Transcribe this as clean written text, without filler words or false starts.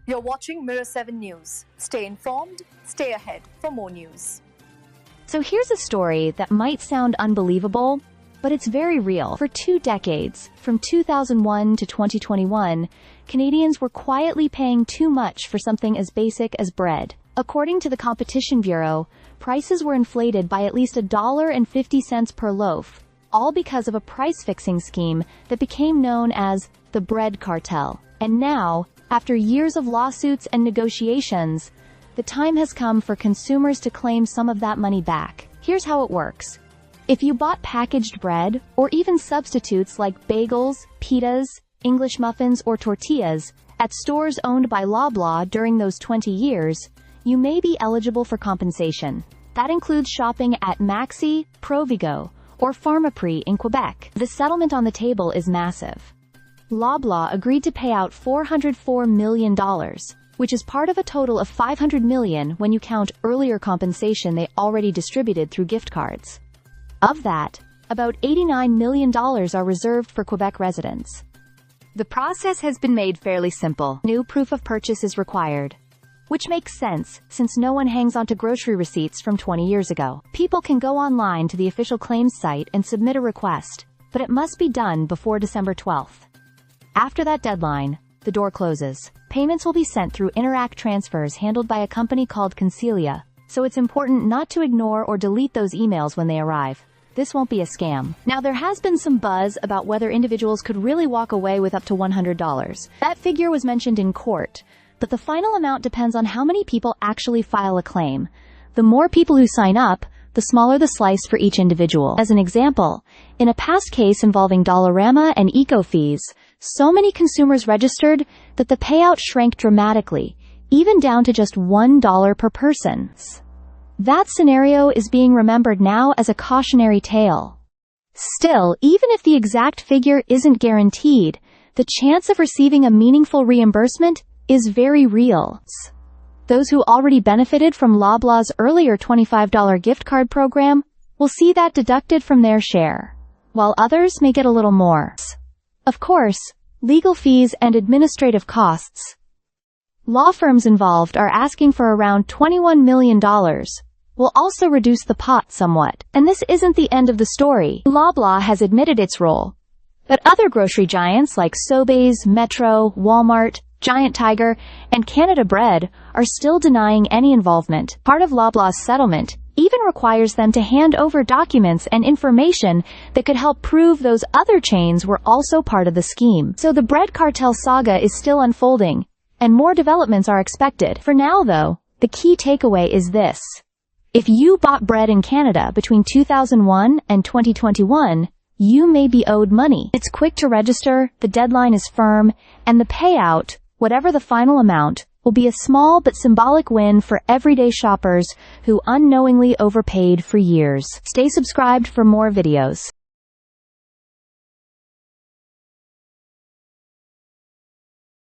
You're watching Mirror 7 News. Stay informed, stay ahead for more news. So here's a story that might sound unbelievable, but it's very real. For 2 decades, from 2001 to 2021, Canadians were quietly paying too much for something as basic as bread. According to the Competition Bureau, prices were inflated by at least $1.50 per loaf, all because of a price-fixing scheme that became known as the bread cartel. And now, after years of lawsuits and negotiations, the time has come for consumers to claim some of that money back. Here's how it works. If you bought packaged bread, or even substitutes like bagels, pitas, English muffins, or tortillas, at stores owned by Loblaw during those 20 years, you may be eligible for compensation. That includes shopping at Maxi, Provigo, or Pharmaprix in Quebec. The settlement on the table is massive. Loblaw agreed to pay out $404 million, which is part of a total of $500 million when you count earlier compensation they already distributed through gift cards. Of that, about $89 million are reserved for Quebec residents. The process has been made fairly simple. New proof of purchase is required, which makes sense since no one hangs onto grocery receipts from 20 years ago. People can go online to the official claims site and submit a request, but it must be done before December 12th. After that deadline, the door closes. Payments will be sent through Interact transfers handled by a company called Concelia, so it's important not to ignore or delete those emails when they arrive. This won't be a scam. Now, there has been some buzz about whether individuals could really walk away with up to $100. That figure was mentioned in court, but the final amount depends on how many people actually file a claim. The more people who sign up, the smaller the slice for each individual. As an example, in a past case involving Dollarama and EcoFees, so many consumers registered that the payout shrank dramatically, even down to just $1 per person. That scenario is being remembered now as a cautionary tale. Still, even if the exact figure isn't guaranteed, the chance of receiving a meaningful reimbursement is very real. Those who already benefited from Loblaw's earlier $25 gift card program will see that deducted from their share, while others may get a little more. Of course, legal fees and administrative costs. Law firms involved are asking for around $21 million. Will also reduce the pot somewhat. And this isn't the end of the story. Loblaw has admitted its role, but other grocery giants like Sobeys, Metro, Walmart, Giant Tiger, and Canada Bread are still denying any involvement. Part of Loblaw's settlement even requires them to hand over documents and information that could help prove those other chains were also part of the scheme. So the bread cartel saga is still unfolding, and more developments are expected. For now, though, the key takeaway is this. If you bought bread in Canada between 2001 and 2021, you may be owed money. It's quick to register, the deadline is firm, and the payout, whatever the final amount, will be a small but symbolic win for everyday shoppers who unknowingly overpaid for years. Stay subscribed for more videos.